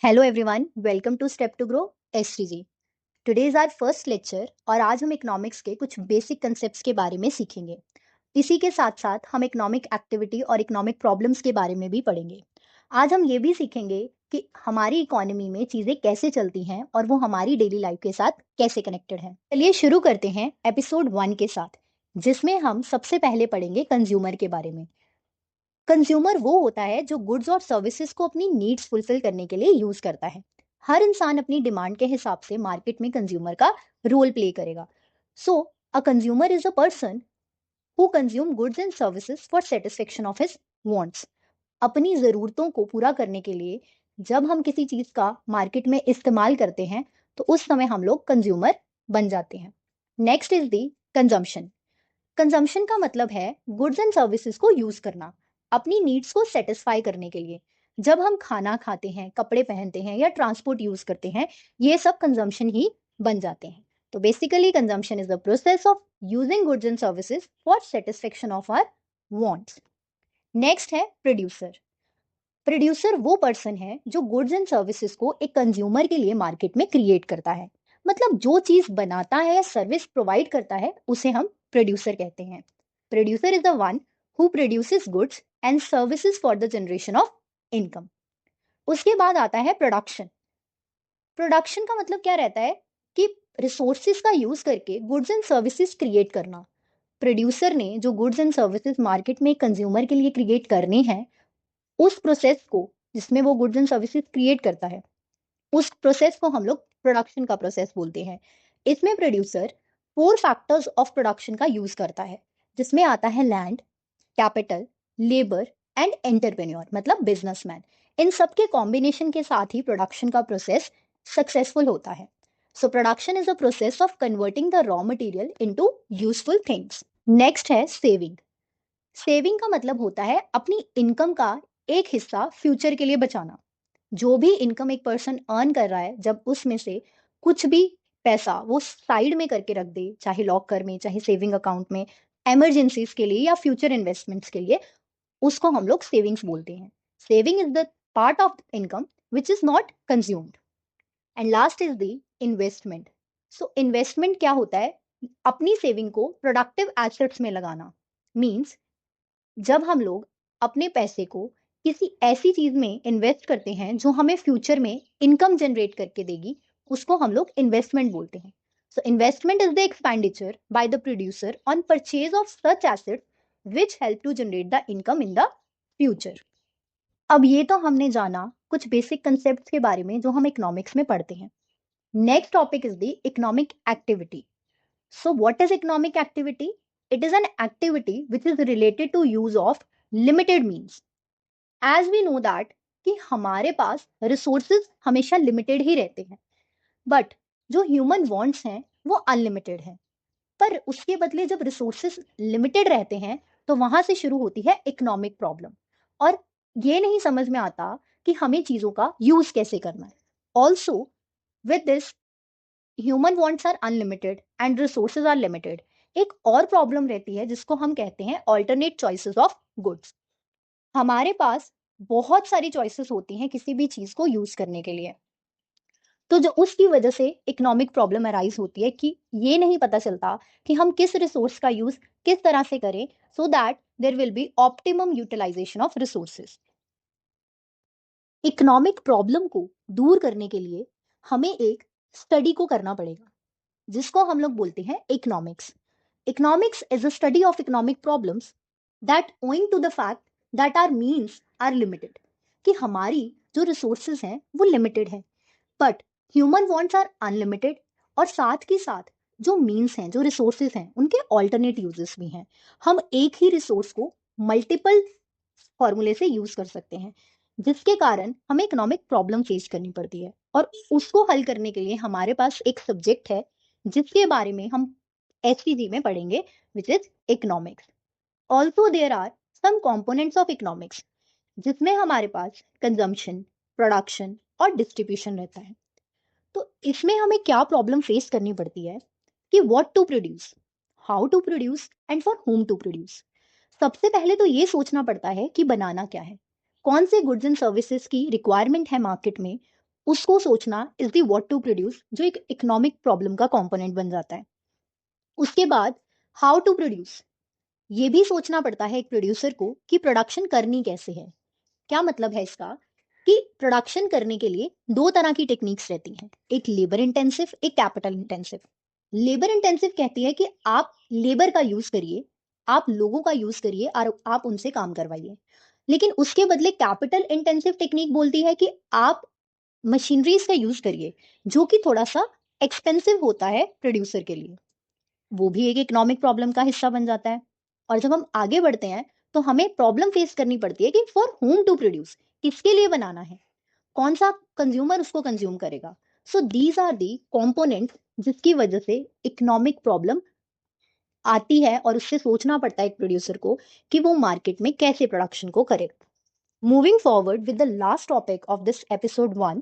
Hello everyone, welcome to step to grow STG. Today is our first lecture और आज हम economics के कुछ बेसिक कंसेप्ट्स के बारे में सीखेंगे। इसी के साथ साथ हम इकोनॉमिक एक्टिविटी और इकोनॉमिक प्रॉब्लम्स के बारे में भी पढ़ेंगे। आज हम ये भी सीखेंगे कि हमारी इकोनॉमी में चीज़ें कैसे चलती हैं और वो हमारी डेली लाइफ के साथ कैसे कनेक्टेड हैं। चलिए शुरू करते हैं एपिसोड 1 के साथ, जिसमें हम सबसे पहले पढ़ेंगे कंज्यूमर के बारे में। कंज्यूमर वो होता है जो गुड्स और सर्विसेज को अपनी नीड्स फुलफिल करने के लिए यूज करता है। हर इंसान अपनी डिमांड के हिसाब से मार्केट में कंज्यूमर का रोल प्ले करेगा। So a consumer is a person who consume goods and services for satisfaction of his wants. अपनी ज़रूरतों को पूरा करने के लिए जब हम किसी चीज़ का मार्केट में इस्तेमाल करते हैं तो उस समय हम लोग कंज्यूमर बन जाते हैं। Next is the consumption. Consumption का मतलब है गुड्स एंड सर्विसेज को यूज करना अपनी नीड्स को सेटिस्फाई करने के लिए। जब हम खाना खाते हैं, कपड़े पहनते हैं या ट्रांसपोर्ट यूज करते हैं, ये सब कंजम्पशन ही बन जाते हैं। तो basically consumption is the process of using goods and services for satisfaction of our wants. Next है प्रोड्यूसर। प्रोड्यूसर वो पर्सन है जो गुड्स एंड सर्विसेज को एक कंज्यूमर के लिए मार्केट में क्रिएट करता है। मतलब जो चीज बनाता है या सर्विस प्रोवाइड करता है उसे हम प्रोड्यूसर कहते हैं। Producer is the one who produces goods and services for the generation of income. उसके बाद आता है प्रोडक्शन। प्रोडक्शन का मतलब क्या रहता है कि रिसोर्सेज का यूज करके गुड्स एंड सर्विसेज क्रिएट करना। प्रोड्यूसर ने जो गुड्स एंड सर्विसेज मार्केट में कंज्यूमर के लिए क्रिएट करने हैं, उस प्रोसेस को, जिसमें वो गुड्स एंड सर्विसेज क्रिएट करता है, उस प्रोसेस को हम लोग प्रोडक्शन का प्रोसेस बोलते हैं। इसमें प्रोड्यूसर 4 फैक्टर्स ऑफ प्रोडक्शन का यूज करता है, जिसमें आता है land, capital, labour and entrepreneur मतलब बिजनेसमैन। इन सब के कॉम्बिनेशन के साथ ही प्रोडक्शन का प्रोसेस सक्सेसफुल होता है। So production is a process of converting the raw material into useful things. Next है सेविंग। सेविंग का मतलब होता है अपनी इनकम का एक हिस्सा फ्यूचर के लिए बचाना। जो भी इनकम एक पर्सन अर्न कर रहा है, जब उसमें से कुछ भी पैसा वो साइड में करके रख दे, चाहे लॉकर में चाहे सेविंग अकाउंट में, इमरजेंसीज के लिए या फ्यूचर इन्वेस्टमेंट्स के लिए, उसको हम लोग सेविंग्स बोलते हैं। Saving is the part of income which is not consumed. And last is the investment. So investment क्या होता है? अपनी सेविंग को प्रोडक्टिव एसेट्स में लगाना। मीन्स जब हम लोग अपने पैसे को किसी ऐसी चीज में इन्वेस्ट करते हैं जो हमें फ्यूचर में इनकम जनरेट करके देगी, उसको हम लोग इन्वेस्टमेंट बोलते हैं। So investment is the expenditure by the producer on purchase of such assets which help to generate the income in the future. अब ये तो हमने जाना कुछ बेसिक कंसेप्ट के बारे में जो हम इकोनॉमिक्स में पढ़ते हैं। Next topic is the economic activity. So what is economic activity? It is an activity which is related to use of limited means. As we know that कि हमारे पास resources हमेशा limited ही रहते हैं, but जो human wants हैं वो unlimited हैं। पर उसके बदले जब resources limited रहते हैं तो वहां से शुरू होती है economic problem। और ये नहीं समझ में आता कि हमें चीजों का यूज कैसे करना है। Also with this human wants are unlimited and resources are limited. एक और प्रॉब्लम रहती है जिसको हम कहते हैं ऑल्टरनेट चॉइसेस ऑफ गुड्स। हमारे पास बहुत सारी चॉइसेस होती हैं किसी भी चीज को यूज करने के लिए, तो जो उसकी वजह से इकोनॉमिक प्रॉब्लम अराइज होती है कि ये नहीं पता चलता कि हम किस रिसोर्स का यूज किस तरह से करें so that there will be optimum utilisation of resources. Economic problem को दूर करने के लिए हमें एक स्टडी को करना पड़ेगा, जिसको हम लोग बोलते हैं economics. Economics is a study of economic problems that owing to the fact that our means are limited, कि हमारी जो रिसोर्सेज हैं वो लिमिटेड है, but human wants are unlimited. और साथ के साथ जो मीन्स हैं, जो रिसोर्सेज हैं, उनके ऑल्टरनेट यूजेस भी हैं। हम एक ही रिसोर्स को मल्टीपल फॉर्मूले से यूज कर सकते हैं, जिसके कारण हमें इकोनॉमिक प्रॉब्लम फेस करनी पड़ती है। और उसको हल करने के लिए हमारे पास एक सब्जेक्ट है जिसके बारे में हम एसपीजी में पढ़ेंगे, which is economics. Also there are some components of economics, जिसमें हमारे पास कंजम्पशन, प्रोडक्शन और डिस्ट्रीब्यूशन रहता है। तो इसमें हमें क्या प्रॉब्लम फेस करनी पड़ती है कि what to produce, how to produce and for whom to produce. सबसे पहले तो ये सोचना पड़ता है कि बनाना क्या है, कौन से गुड्स एंड सर्विसेज की रिक्वायरमेंट है मार्केट में, उसको सोचना is the what to produce, जो एक इकोनॉमिक प्रॉब्लम का कंपोनेंट बन जाता है। उसके बाद हाउ टू प्रोड्यूस, ये भी सोचना पड़ता है एक प्रोड्यूसर को कि प्रोडक्शन करनी कैसे है। क्या मतलब है इसका, कि प्रोडक्शन करने के लिए दो तरह की टेक्निक्स रहती हैं, एक लेबर इंटेंसिव, एक कैपिटल इंटेंसिव। लेबर इंटेंसिव कहती है कि आप लेबर का यूज करिए, आप लोगों का यूज करिए और आप उनसे काम करवाइए। लेकिन उसके बदले कैपिटल इंटेंसिव टेक्निक बोलती है कि आप मशीनरीज का यूज करिए, जो कि थोड़ा सा एक्सपेंसिव होता है प्रोड्यूसर के लिए। वो भी एक इकोनॉमिक प्रॉब्लम का हिस्सा बन जाता है। और जब हम आगे बढ़ते हैं तो हमें प्रॉब्लम फेस करनी पड़ती है कि फॉर होम टू प्रोड्यूस, किसके लिए बनाना है, कौन सा कंज्यूमर उसको कंज्यूम करेगा। So these are the component जिसकी वजह से इकोनॉमिक प्रॉब्लम आती है और उससे सोचना पड़ता है एक प्रोड्यूसर को कि वो मार्केट में कैसे प्रोडक्शन को करे। Moving forward with the last topic of this episode 1,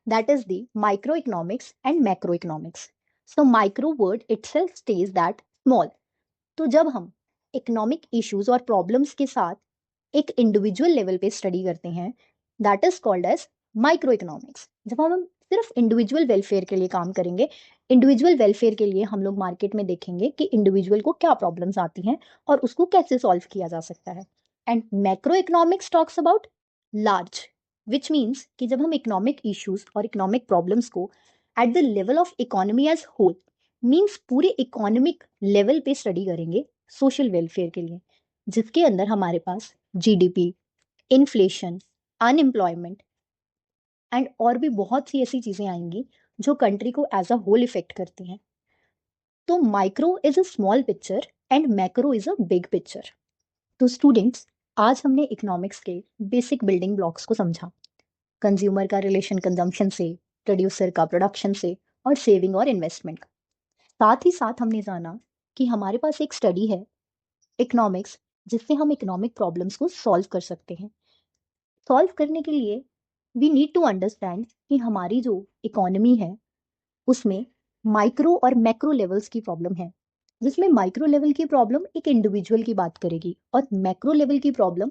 that is the microeconomics and macroeconomics. So micro word itself states that small. तो जब हम इकोनॉमिक इश्यूज और प्रॉब्लम्स के साथ एक इंडिविजुअल लेवल पे स्टडी करते हैं, that is called as micro economics. जब हम सिर्फ इंडिविजुअल वेलफेयर के लिए काम करेंगे, इंडिविजुअल वेलफेयर के लिए हम लोग मार्केट में देखेंगे कि इंडिविजुअल को क्या प्रॉब्लम्स आती हैं और उसको कैसे सॉल्व किया जा सकता है। And macro economics talks about large, which means कि जब हम इकोनॉमिक इश्यूज और इकोनॉमिक प्रॉब्लम्स को at the level of economy as whole, means पूरे इकोनॉमिक लेवल पे स्टडी करेंगे सोशल वेलफेयर के लिए, जिसके अंदर हमारे पास जीडीपी, इन्फ्लेशन, अनएम्प्लॉयमेंट एंड और भी बहुत सी ऐसी चीजें आएंगी जो कंट्री को एज अ होल इफेक्ट करती हैं। तो micro is a small picture and macro is a big picture. तो स्टूडेंट्स, आज हमने इकोनॉमिक्स के बेसिक बिल्डिंग ब्लॉक्स को समझा। कंज्यूमर का रिलेशन कंजम्पशन से, प्रोड्यूसर का प्रोडक्शन से, और सेविंग और इन्वेस्टमेंट का। साथ ही साथ हमने जाना कि हमारे पास एक स्टडी है इकोनॉमिक्स, जिससे हम इकोनॉमिक प्रॉब्लम्स को सॉल्व कर सकते हैं। सॉल्व करने के लिए वी नीड टू अंडरस्टैंड कि हमारी जो इकोनॉमी है उसमें माइक्रो और मैक्रो लेवल्स की प्रॉब्लम है, जिसमें माइक्रो लेवल की प्रॉब्लम एक इंडिविजुअल की बात करेगी और मैक्रो लेवल की प्रॉब्लम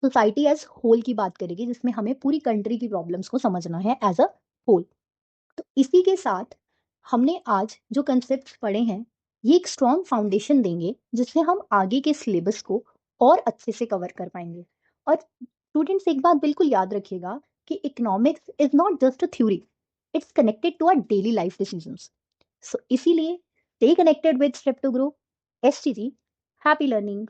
सोसाइटी एज होल की बात करेगी, जिसमें हमें पूरी कंट्री की प्रॉब्लम्स को समझना है एज अ होल। तो इसी के साथ हमने आज जो कंसेप्ट पढ़े हैं, ये एक स्ट्रॉन्ग फाउंडेशन देंगे जिससे हम आगे के सिलेबस को और अच्छे से कवर कर पाएंगे। और स्टूडेंट्स, एक बात बिल्कुल याद रखिएगा कि economics is not just a theory, it's connected to our daily life decisions. So इसीलिए stay connected with step to grow STG. Happy learning.